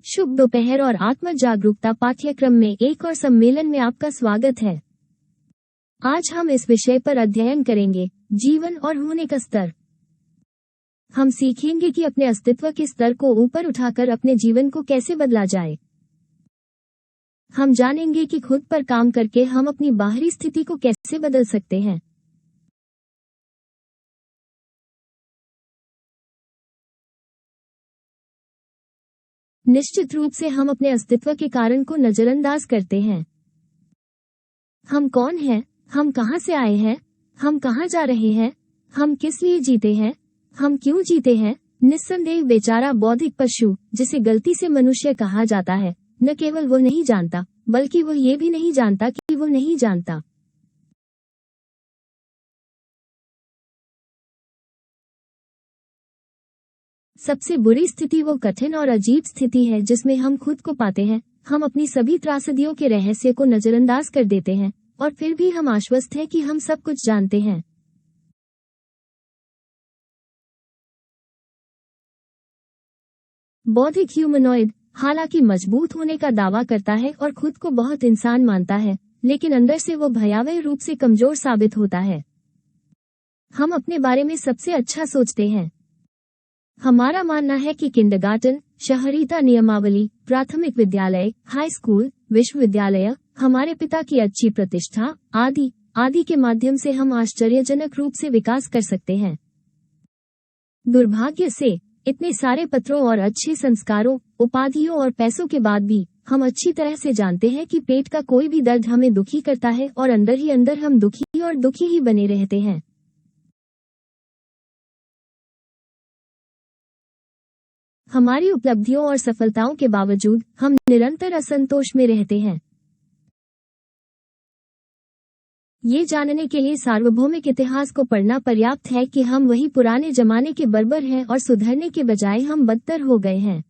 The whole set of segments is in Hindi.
शुभ दोपहर और आत्म जागरूकता पाठ्यक्रम में एक और सम्मेलन में आपका स्वागत है। आज हम इस विषय पर अध्ययन करेंगे, जीवन और होने का स्तर। हम सीखेंगे कि अपने अस्तित्व के स्तर को ऊपर उठाकर अपने जीवन को कैसे बदला जाए। हम जानेंगे कि खुद पर काम करके हम अपनी बाहरी स्थिति को कैसे बदल सकते हैं। निश्चित रूप से हम अपने अस्तित्व के कारण को नजरअंदाज करते हैं। हम कौन हैं? हम कहां से आए हैं? हम कहां जा रहे हैं? हम किस लिए जीते हैं? हम क्यों जीते हैं? निस्संदेह बेचारा बौद्धिक पशु, जिसे गलती से मनुष्य कहा जाता है, न केवल वो नहीं जानता, बल्कि वो ये भी नहीं जानता कि वो नहीं जानता। सबसे बुरी स्थिति वो कठिन और अजीब स्थिति है जिसमें हम खुद को पाते हैं। हम अपनी सभी त्रासदियों के रहस्य को नजरअंदाज कर देते हैं और फिर भी हम आश्वस्त हैं कि हम सब कुछ जानते हैं। बौद्धिक ह्यूमनॉइड हालांकि मजबूत होने का दावा करता है और खुद को बहुत इंसान मानता है, लेकिन अंदर से वो भयावह रूप से कमजोर साबित होता है। हम अपने बारे में सबसे अच्छा सोचते हैं। हमारा मानना है कि किंडरगार्टन, शहरीता नियमावली, प्राथमिक विद्यालय, हाई स्कूल, विश्वविद्यालय, हमारे पिता की अच्छी प्रतिष्ठा आदि के माध्यम से हम आश्चर्यजनक रूप से विकास कर सकते हैं। दुर्भाग्य से इतने सारे पत्रों और अच्छे संस्कारों, उपाधियों और पैसों के बाद भी हम अच्छी तरह से जानते हैं कि पेट का कोई भी दर्द हमें दुखी करता है और अंदर ही अंदर हम दुखी और दुखी ही बने रहते हैं। हमारी उपलब्धियों और सफलताओं के बावजूद हम निरंतर असंतोष में रहते हैं। ये जानने के लिए सार्वभौमिक इतिहास को पढ़ना पर्याप्त है कि हम वही पुराने जमाने के बर्बर हैं और सुधरने के बजाय हम बदतर हो गए हैं।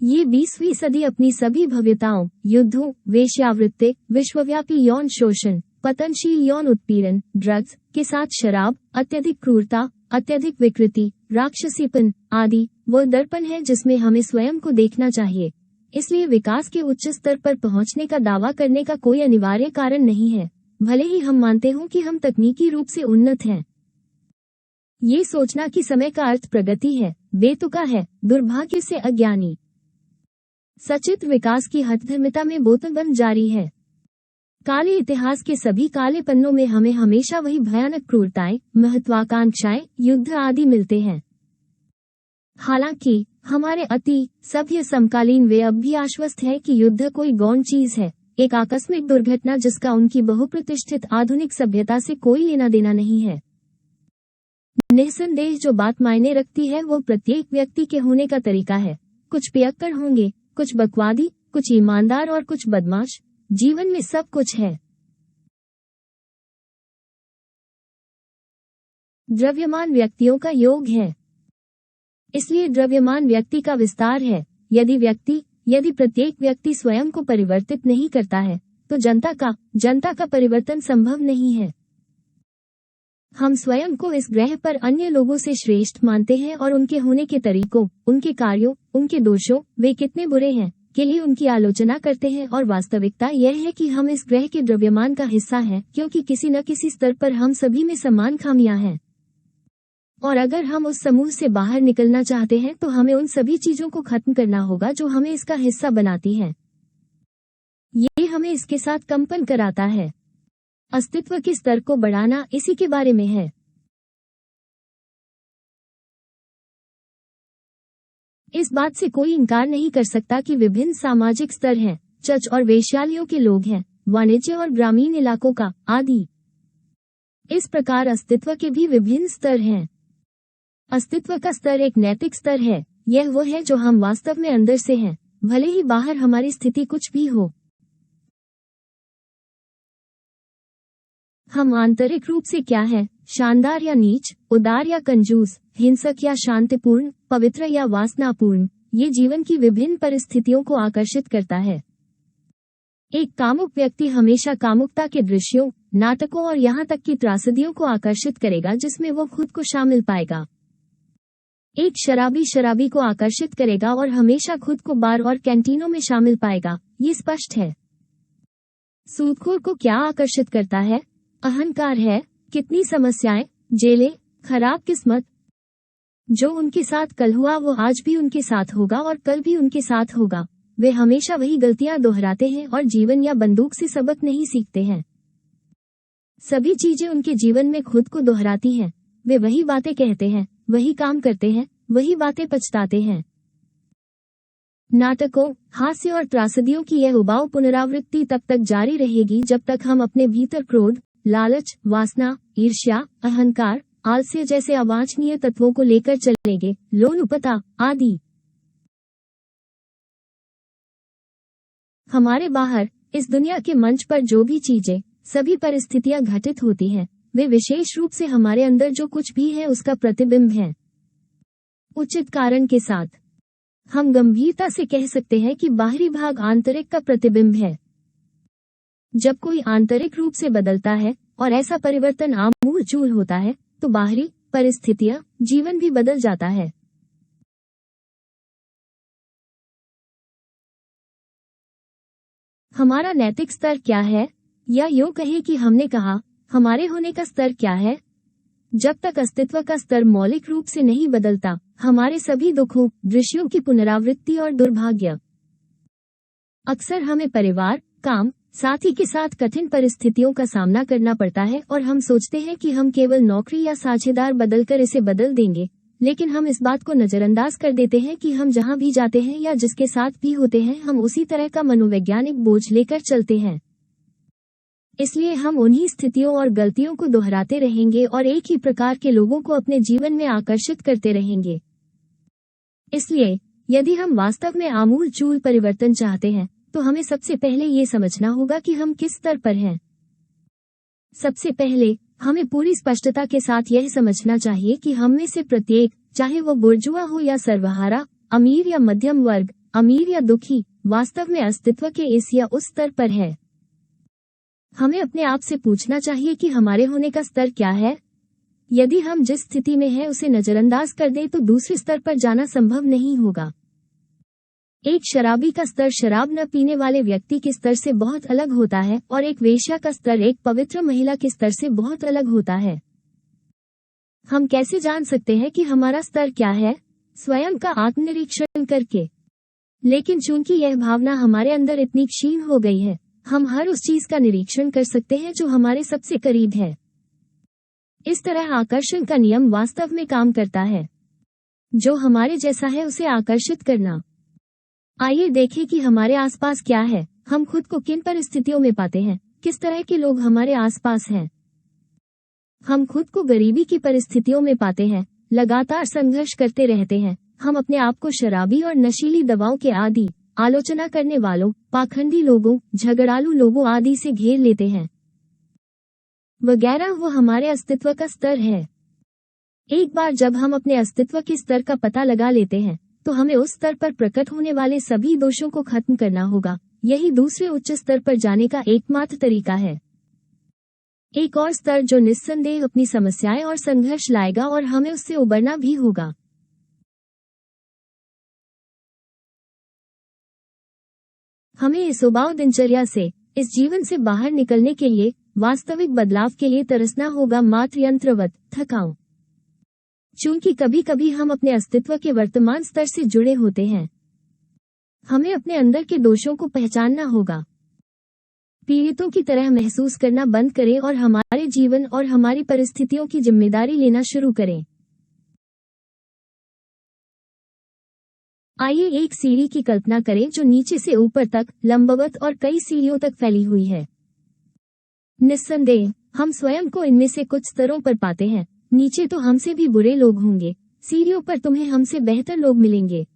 ये 20वीं सदी अपनी सभी भव्यताओं, युद्धों, वेश्यावृत्ति, विश्वव्यापी यौन शोषण, पतनशील यौन उत्पीड़न, ड्रग्स के साथ शराब, अत्यधिक क्रूरता, अत्यधिक विकृति, राक्षसीपन आदि वो दर्पण है जिसमें हमें स्वयं को देखना चाहिए। इसलिए विकास के उच्च स्तर पर पहुंचने का दावा करने का कोई अनिवार्य कारण नहीं है, भले ही हम मानते हों कि हम तकनीकी रूप से उन्नत हैं। ये सोचना कि समय का अर्थ प्रगति है, बेतुका है, दुर्भाग्य से अज्ञानी। सचित्र विकास की हठधर्मिता में बोतलबंद जारी है। काले इतिहास के सभी काले पन्नों में हमें हमेशा वही भयानक क्रूरताएं, महत्वाकांक्षाएं, युद्ध आदि मिलते हैं। हालांकि हमारे अति सभ्य समकालीन वे अब भी आश्वस्त है कि युद्ध कोई गौण चीज है, एक आकस्मिक दुर्घटना जिसका उनकी बहुप्रतिष्ठित आधुनिक सभ्यता से कोई लेना देना नहीं है। निस्संदेह जो बात मायने रखती है वो प्रत्येक व्यक्ति के होने का तरीका है। कुछ पियक्कड़ होंगे, कुछ बकवादी, कुछ ईमानदार और कुछ बदमाश। जीवन में सब कुछ है। द्रव्यमान व्यक्तियों का योग है, इसलिए द्रव्यमान व्यक्ति का विस्तार है। यदि प्रत्येक व्यक्ति स्वयं को परिवर्तित नहीं करता है, तो जनता का परिवर्तन संभव नहीं है। हम स्वयं को इस ग्रह पर अन्य लोगों से श्रेष्ठ मानते हैं और उनके होने के तरीकों, उनके कार्यों, उनके दोषों, वे कितने बुरे हैं, के लिए उनकी आलोचना करते हैं। और वास्तविकता यह है कि हम इस ग्रह के द्रव्यमान का हिस्सा हैं, क्योंकि किसी न किसी स्तर पर हम सभी में समान खामियां हैं। और अगर हम उस समूह से बाहर निकलना चाहते हैं तो हमें उन सभी चीजों को खत्म करना होगा जो हमें इसका हिस्सा बनाती हैं। ये हमें इसके साथ कंपन कराता है। अस्तित्व के स्तर को बढ़ाना इसी के बारे में है। इस बात से कोई इनकार नहीं कर सकता कि विभिन्न सामाजिक स्तर हैं, चर्च और वेश्यालयों के लोग हैं, वाणिज्य और ग्रामीण इलाकों का आदि। इस प्रकार अस्तित्व के भी विभिन्न स्तर हैं। अस्तित्व का स्तर एक नैतिक स्तर है। यह वो है जो हम वास्तव में अंदर से हैं, भले ही बाहर हमारी स्थिति कुछ भी हो। हम आंतरिक रूप से क्या है, शानदार या नीच, उदार या कंजूस, हिंसक या शांतिपूर्ण, पवित्र या वासनापूर्ण, ये जीवन की विभिन्न परिस्थितियों को आकर्षित करता है। एक कामुक व्यक्ति हमेशा कामुकता के दृश्यों, नाटकों और यहाँ तक कि त्रासदियों को आकर्षित करेगा जिसमें वो खुद को शामिल पाएगा। एक शराबी शराबी को आकर्षित करेगा और हमेशा खुद को बार और कैंटीनों में शामिल पाएगा, ये स्पष्ट है। सूदखोर को क्या आकर्षित करता है? अहंकार है। कितनी समस्याएं, जेलें, खराब किस्मत। जो उनके साथ कल हुआ वो आज भी उनके साथ होगा और कल भी उनके साथ होगा। वे हमेशा वही गलतियां दोहराते हैं और जीवन या बंदूक से सबक नहीं सीखते हैं। सभी चीजें उनके जीवन में खुद को दोहराती हैं। वे वही बातें कहते हैं, वही काम करते हैं, वही बातें पछताते हैं। नाटकों, हास्य और त्रासदियों की यह उबाऊ पुनरावृत्ति तब तक जारी रहेगी जब तक हम अपने भीतर क्रोध, लालच, वासना, ईर्ष्या, अहंकार, आलस्य जैसे अवांछनीय तत्वों को लेकर चलेंगे, लोलुपता आदि। हमारे बाहर, इस दुनिया के मंच पर जो भी चीजें, सभी परिस्थितियां घटित होती हैं, वे विशेष रूप से हमारे अंदर जो कुछ भी है उसका प्रतिबिंब है। उचित कारण के साथ हम गंभीरता से कह सकते हैं कि बाहरी भाग आंतरिक का प्रतिबिंब है। जब कोई आंतरिक रूप से बदलता है और ऐसा परिवर्तन आमूल-चूल होता है, तो बाहरी परिस्थितियां, जीवन भी बदल जाता है। हमारा नैतिक स्तर क्या है? या यूं कहें कि हमने कहा, हमारे होने का स्तर क्या है? जब तक अस्तित्व का स्तर मौलिक रूप से नहीं बदलता, हमारे सभी दुखों, दृश्यों की पुनरावृत्ति और दुर्भाग्य। अक्सर हमें परिवार, काम, साथी के साथ कठिन परिस्थितियों का सामना करना पड़ता है और हम सोचते हैं कि हम केवल नौकरी या साझेदार बदलकर इसे बदल देंगे, लेकिन हम इस बात को नजरअंदाज कर देते हैं कि हम जहां भी जाते हैं या जिसके साथ भी होते हैं, हम उसी तरह का मनोवैज्ञानिक बोझ लेकर चलते हैं। इसलिए हम उन्हीं स्थितियों और गलतियों को दोहराते रहेंगे और एक ही प्रकार के लोगों को अपने जीवन में आकर्षित करते रहेंगे। इसलिए, यदि हम वास्तव में आमूल-चूल परिवर्तन चाहते हैं, तो हमें सबसे पहले ये समझना होगा कि हम किस स्तर पर हैं। सबसे पहले, हमें पूरी स्पष्टता के साथ यह समझना चाहिए कि हम में से प्रत्येक, चाहे वो बुर्जुआ हो या सर्वहारा, अमीर या मध्यम वर्ग, अमीर या दुखी, वास्तव में अस्तित्व के इस या उस स्तर पर है। हमें अपने आप से पूछना चाहिए कि हमारे होने का स्तर क्या है। यदि हम जिस स्थिति में हैं उसे नजरअंदाज कर दें तो दूसरे स्तर पर जाना संभव नहीं होगा। एक शराबी का स्तर शराब न पीने वाले व्यक्ति के स्तर से बहुत अलग होता है और एक वेश्या का स्तर एक पवित्र महिला के स्तर से बहुत अलग होता है। हम कैसे जान सकते हैं कि हमारा स्तर क्या है? स्वयं का आत्मनिरीक्षण करके। लेकिन चूंकि यह भावना हमारे अंदर इतनी क्षीण हो गई है, हम हर उस चीज का निरीक्षण कर सकते हैं जो हमारे सबसे करीब है। इस तरह आकर्षण का नियम वास्तव में काम करता है। जो हमारे जैसा है उसे आकर्षित करना। आइए देखें कि हमारे आसपास क्या है, हम खुद को किन परिस्थितियों में पाते हैं, किस तरह के लोग हमारे आसपास हैं। हम खुद को गरीबी की परिस्थितियों में पाते हैं, लगातार संघर्ष करते रहते हैं। हम अपने आप को शराबी और नशीली दवाओं के आदी, आलोचना करने वालों, पाखंडी लोगों, झगड़ालू लोगों आदि से घेर लेते हैं वगैरह। वो हमारे अस्तित्व का स्तर है। एक बार जब हम अपने अस्तित्व के स्तर का पता लगा लेते हैं, तो हमें उस स्तर पर प्रकट होने वाले सभी दोषों को खत्म करना होगा। यही दूसरे उच्च स्तर पर जाने का एकमात्र तरीका है। एक और स्तर जो निस्संदेह अपनी समस्याएं और संघर्ष लाएगा और हमें उससे उबरना भी होगा। हमें इस उबाऊ दिनचर्या से, इस जीवन से बाहर निकलने के लिए, वास्तविक बदलाव के लिए तरसना होगा, मात्र यंत्रवत थकाऊ। चूंकि कभी कभी हम अपने अस्तित्व के वर्तमान स्तर से जुड़े होते हैं, हमें अपने अंदर के दोषों को पहचानना होगा। पीड़ितों की तरह महसूस करना बंद करें और हमारे जीवन और हमारी परिस्थितियों की जिम्मेदारी लेना शुरू करें। आइए एक सीढ़ी की कल्पना करें जो नीचे से ऊपर तक, लंबवत और कई सीढ़ियों तक फैली हुई है। निस्संदेह, हम स्वयं को इनमें से कुछ स्तरों पर पाते हैं। नीचे तो हमसे भी बुरे लोग होंगे, सीढ़ियों पर तुम्हें हमसे बेहतर लोग मिलेंगे।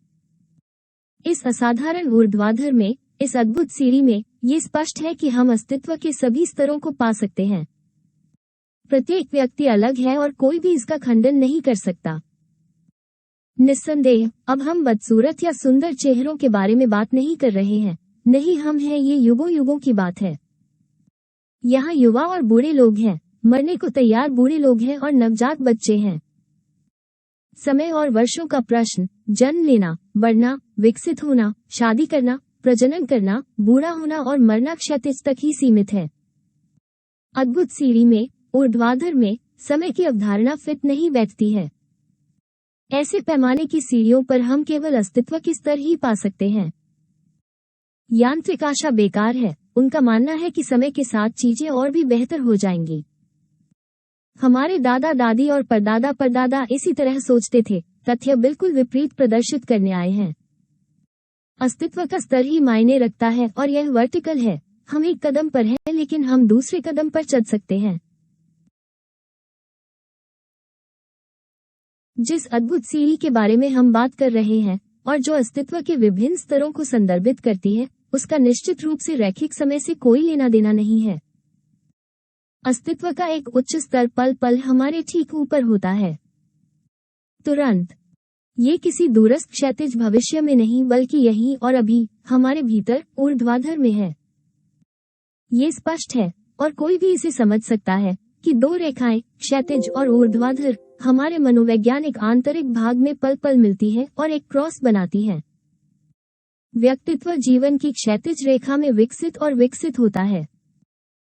इस असाधारण ऊर्ध्वाधर में, इस अद्भुत सीढ़ी में, ये स्पष्ट है कि हम अस्तित्व के सभी स्तरों को पा सकते हैं। प्रत्येक व्यक्ति अलग है और कोई भी इसका खंडन नहीं कर सकता। निस्संदेह, अब हम बदसूरत या सुंदर चेहरों के बारे में बात नहीं कर रहे हैं। नहीं, हम हैं, ये युगों युगों की बात है। यहाँ युवा और बूढ़े लोग हैं, मरने को तैयार बूढ़े लोग हैं और नवजात बच्चे हैं। समय और वर्षों का प्रश्न, जन्म लेना, बढ़ना, विकसित होना, शादी करना, प्रजनन करना, बूढ़ा होना और मरना क्षैतिज तक ही सीमित है। अद्भुत सीढ़ी में, ऊर्ध्वाधर में, समय की अवधारणा फिट नहीं बैठती है। ऐसे पैमाने की सीढ़ियों पर हम केवल अस्तित्व की स्तर ही पा सकते हैं। यांत्रिक आशा बेकार है। उनका मानना है कि समय के साथ चीजें और भी बेहतर हो जाएंगी। हमारे दादा दादी और परदादा परदादा इसी तरह सोचते थे। तथ्य बिल्कुल विपरीत प्रदर्शित करने आए हैं। अस्तित्व का स्तर ही मायने रखता है और यह वर्टिकल है। हम एक कदम पर हैं लेकिन हम दूसरे कदम पर चल सकते हैं। जिस अद्भुत सीढ़ी के बारे में हम बात कर रहे हैं और जो अस्तित्व के विभिन्न स्तरों को संदर्भित करती है, उसका निश्चित रूप से रैखिक समय से कोई लेना देना नहीं है। अस्तित्व का एक उच्च स्तर पल पल हमारे ठीक ऊपर होता है। तुरंत। ये किसी दूरस्थ क्षैतिज भविष्य में नहीं बल्कि यहीं और अभी हमारे भीतर ऊर्ध्वाधर में है। ये स्पष्ट है और कोई भी इसे समझ सकता है कि दो रेखाएं, क्षैतिज और ऊर्ध्वाधर, हमारे मनोवैज्ञानिक आंतरिक भाग में पल पल मिलती है और एक क्रॉस बनाती है। व्यक्तित्व जीवन की क्षैतिज रेखा में विकसित होता है।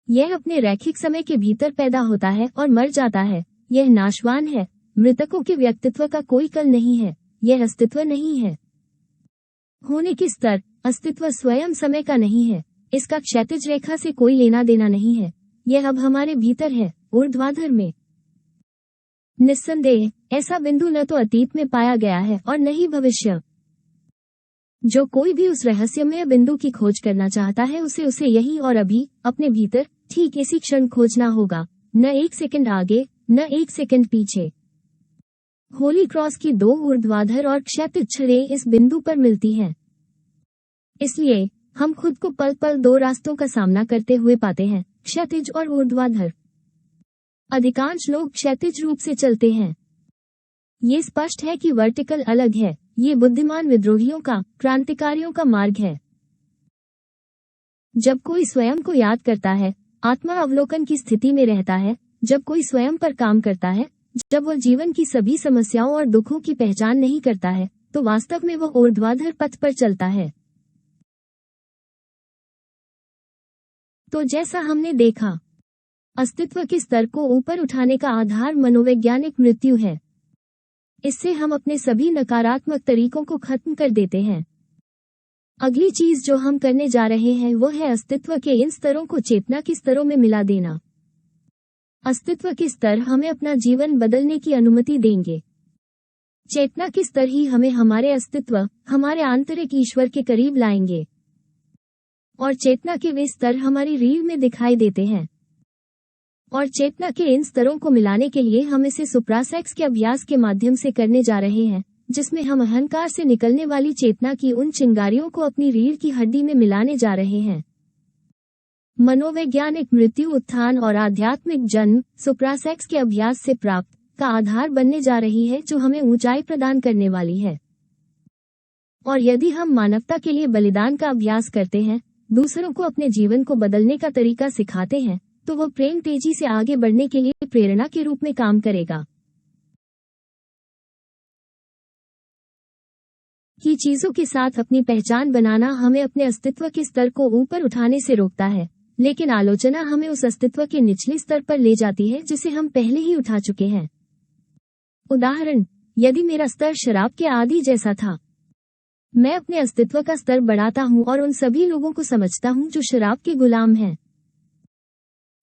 यह अपने रैखिक समय के भीतर पैदा होता है और मर जाता है। यह नाशवान है। मृतकों के व्यक्तित्व का कोई कल नहीं है। यह अस्तित्व नहीं है। होने की स्तर, अस्तित्व स्वयं समय का नहीं है। इसका क्षैतिज रेखा से कोई लेना देना नहीं है। यह अब हमारे भीतर है, ऊर्ध्वाधर में। निस्संदेह ऐसा बिंदु न तो अतीत में पाया गया है और न ही भविष्य। जो कोई भी उस रहस्यमय बिंदु की खोज करना चाहता है उसे यहीं और अभी अपने भीतर ठीक इसी क्षण खोजना होगा, न एक सेकंड आगे न एक सेकंड पीछे। होली क्रॉस की दो ऊर्ध्वाधर और क्षैतिज छड़ें इस बिंदु पर मिलती हैं। इसलिए हम खुद को पल पल दो रास्तों का सामना करते हुए पाते हैं, क्षैतिज और ऊर्ध्वाधर। अधिकांश लोग क्षैतिज रूप से चलते हैं। ये स्पष्ट है कि वर्टिकल अलग है। ये बुद्धिमान विद्रोहियों का, क्रांतिकारियों का मार्ग है। जब कोई स्वयं को याद करता है, आत्मा अवलोकन की स्थिति में रहता है, जब कोई स्वयं पर काम करता है, जब वह जीवन की सभी समस्याओं और दुखों की पहचान नहीं करता है, तो वास्तव में वह ऊर्ध्वाधर पथ पर चलता है। तो जैसा हमने देखा, अस्तित्व के स्तर को ऊपर उठाने का आधार मनोवैज्ञानिक मृत्यु है। इससे हम अपने सभी नकारात्मक तरीकों को खत्म कर देते हैं। अगली चीज जो हम करने जा रहे हैं वो है अस्तित्व के इन स्तरों को चेतना के स्तरों में मिला देना। अस्तित्व के स्तर हमें अपना जीवन बदलने की अनुमति देंगे। चेतना के स्तर ही हमें हमारे अस्तित्व, हमारे आंतरिक ईश्वर के करीब लाएंगे। और चेतना के वे स्तर हमारी रीढ़ में दिखाई देते हैं। और चेतना के इन स्तरों को मिलाने के लिए हम इसे सुप्रासेक्स के अभ्यास के माध्यम से करने जा रहे हैं, जिसमें हम अहंकार से निकलने वाली चेतना की उन चिंगारियों को अपनी रीढ़ की हड्डी में मिलाने जा रहे हैं। मनोवैज्ञानिक मृत्यु, उत्थान और आध्यात्मिक जन्म सुप्रासेक्स के अभ्यास से प्राप्त का आधार बनने जा रही है, जो हमें ऊंचाई प्रदान करने वाली है। और यदि हम मानवता के लिए बलिदान का अभ्यास करते हैं, दूसरों को अपने जीवन को बदलने का तरीका सिखाते हैं, तो वह प्रेम तेजी से आगे बढ़ने के लिए प्रेरणा के रूप में काम करेगा। कि चीजों के साथ अपनी पहचान बनाना हमें अपने अस्तित्व के स्तर को ऊपर उठाने से रोकता है, लेकिन आलोचना हमें उस अस्तित्व के निचले स्तर पर ले जाती है जिसे हम पहले ही उठा चुके हैं। उदाहरण, यदि मेरा स्तर शराब के आदी जैसा था, मैं अपने अस्तित्व का स्तर बढ़ाता हूं और उन सभी लोगों को समझता हूं जो शराब के गुलाम हैं।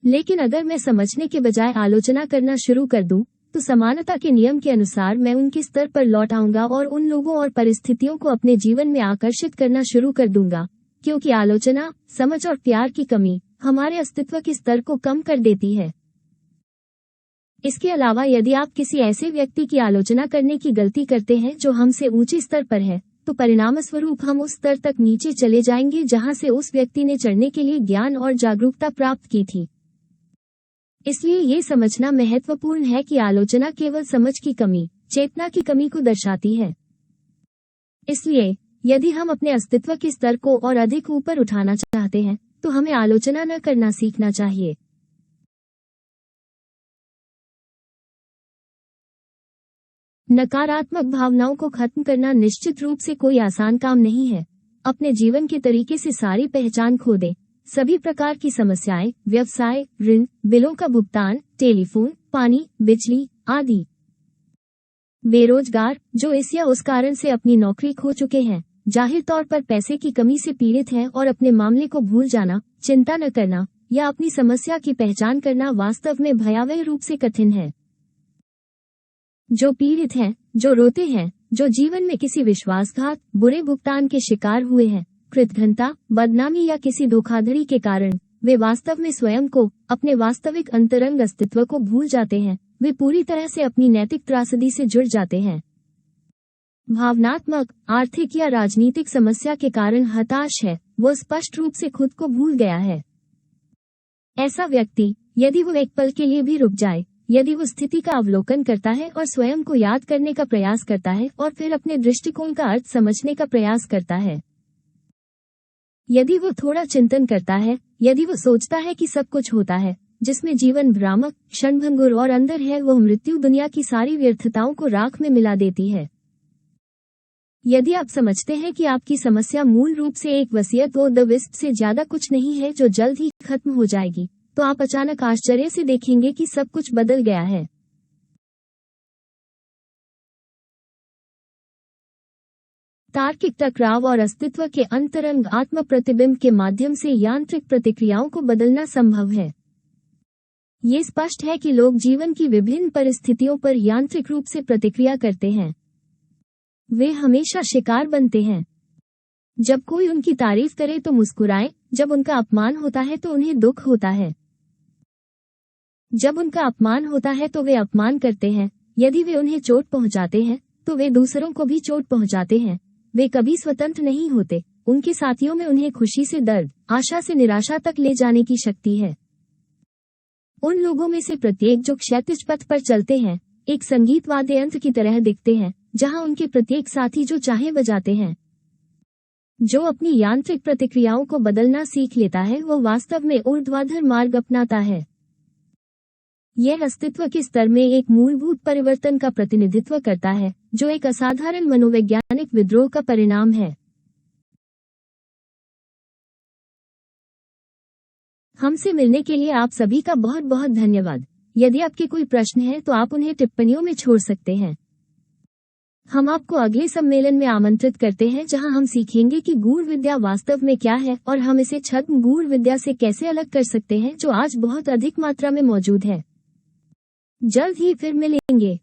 लेकिन अगर मैं समझने के बजाय आलोचना करना शुरू कर दूं, तो समानता के नियम के अनुसार मैं उनके स्तर पर लौट आऊंगा और उन लोगों और परिस्थितियों को अपने जीवन में आकर्षित करना शुरू कर दूंगा, क्योंकि आलोचना, समझ और प्यार की कमी हमारे अस्तित्व के स्तर को कम कर देती है। इसके अलावा यदि आप किसी ऐसे व्यक्ति की आलोचना करने की गलती करते हैं जो हमसे ऊंचे स्तर पर है, तो परिणामस्वरूप हम उस स्तर तक नीचे चले जाएंगे जहां से उस व्यक्ति ने चढ़ने के लिए ज्ञान और जागरूकता प्राप्त की थी। इसलिए ये समझना महत्वपूर्ण है कि आलोचना केवल समझ की कमी, चेतना की कमी को दर्शाती है। इसलिए यदि हम अपने अस्तित्व के स्तर को और अधिक ऊपर उठाना चाहते हैं, तो हमें आलोचना न करना सीखना चाहिए। नकारात्मक भावनाओं को खत्म करना निश्चित रूप से कोई आसान काम नहीं है। अपने जीवन के तरीके से सारी पहचान खो दें। सभी प्रकार की समस्याएं, व्यवसाय, ऋण, बिलों का भुगतान, टेलीफोन, पानी, बिजली आदि। बेरोजगार जो इस या उस कारण से अपनी नौकरी खो चुके हैं, जाहिर तौर पर पैसे की कमी से पीड़ित हैं और अपने मामले को भूल जाना, चिंता न करना या अपनी समस्या की पहचान करना वास्तव में भयावह रूप से कठिन है। जो पीड़ित हैं, जो रोते हैं, जो जीवन में किसी विश्वासघात, बुरे भुगतान के शिकार हुए हैं, कृतघ्नता, बदनामी या किसी धोखाधड़ी के कारण वे वास्तव में स्वयं को, अपने वास्तविक अंतरंग अस्तित्व को भूल जाते हैं। वे पूरी तरह से अपनी नैतिक त्रासदी से जुड़ जाते हैं। भावनात्मक, आर्थिक या राजनीतिक समस्या के कारण हताश है, वो स्पष्ट रूप से खुद को भूल गया है। ऐसा व्यक्ति, यदि वो एक पल के लिए भी रुक जाए, यदि वो स्थिति का अवलोकन करता है और स्वयं को याद करने का प्रयास करता है और फिर अपने दृष्टिकोण का अर्थ समझने का प्रयास करता है, यदि वो थोड़ा चिंतन करता है, यदि वो सोचता है कि सब कुछ होता है जिसमें जीवन भ्रामक, क्षणभंगुर और अंदर है वह मृत्यु दुनिया की सारी व्यर्थताओं को राख में मिला देती है। यदि आप समझते हैं कि आपकी समस्या मूल रूप से एक वसीयत ओ द विस्प से ज्यादा कुछ नहीं है जो जल्द ही खत्म हो जाएगी, तो आप अचानक आश्चर्य से देखेंगे कि सब कुछ बदल गया है। तार्किक टकराव और अस्तित्व के अंतरंग आत्म प्रतिबिंब के माध्यम से यांत्रिक प्रतिक्रियाओं को बदलना संभव है। ये स्पष्ट है कि लोग जीवन की विभिन्न परिस्थितियों पर यांत्रिक रूप से प्रतिक्रिया करते हैं। वे हमेशा शिकार बनते हैं। जब कोई उनकी तारीफ करे तो मुस्कुराएं, जब उनका अपमान होता है तो उन्हें दुख होता है। जब उनका अपमान होता है तो वे अपमान करते हैं। यदि वे उन्हें चोट पहुंचाते हैं तो वे दूसरों को भी चोट पहुंचाते हैं। वे कभी स्वतंत्र नहीं होते। उनके साथियों में उन्हें खुशी से दर्द, आशा से निराशा तक ले जाने की शक्ति है। उन लोगों में से प्रत्येक जो क्षैतिज पथ पर चलते हैं, एक संगीत वाद्य यंत्र की तरह दिखते हैं, जहां उनके प्रत्येक साथी जो चाहे बजाते हैं। जो अपनी यांत्रिक प्रतिक्रियाओं को बदलना सीख लेता है, वो वास्तव में ऊर्ध्वाधर मार्ग अपनाता है। यह अस्तित्व के स्तर में एक मूलभूत परिवर्तन का प्रतिनिधित्व करता है, जो एक असाधारण मनोवैज्ञानिक विद्रोह का परिणाम है। हमसे मिलने के लिए आप सभी का बहुत बहुत धन्यवाद। यदि आपके कोई प्रश्न है तो आप उन्हें टिप्पणियों में छोड़ सकते हैं। हम आपको अगले सम्मेलन में आमंत्रित करते हैं, जहां हम सीखेंगे कि गूढ़ विद्या वास्तव में क्या है और हम इसे छद्म गूढ़ विद्या से कैसे अलग कर सकते हैं, जो आज बहुत अधिक मात्रा में मौजूद है। जल्द ही फिर मिलेंगे।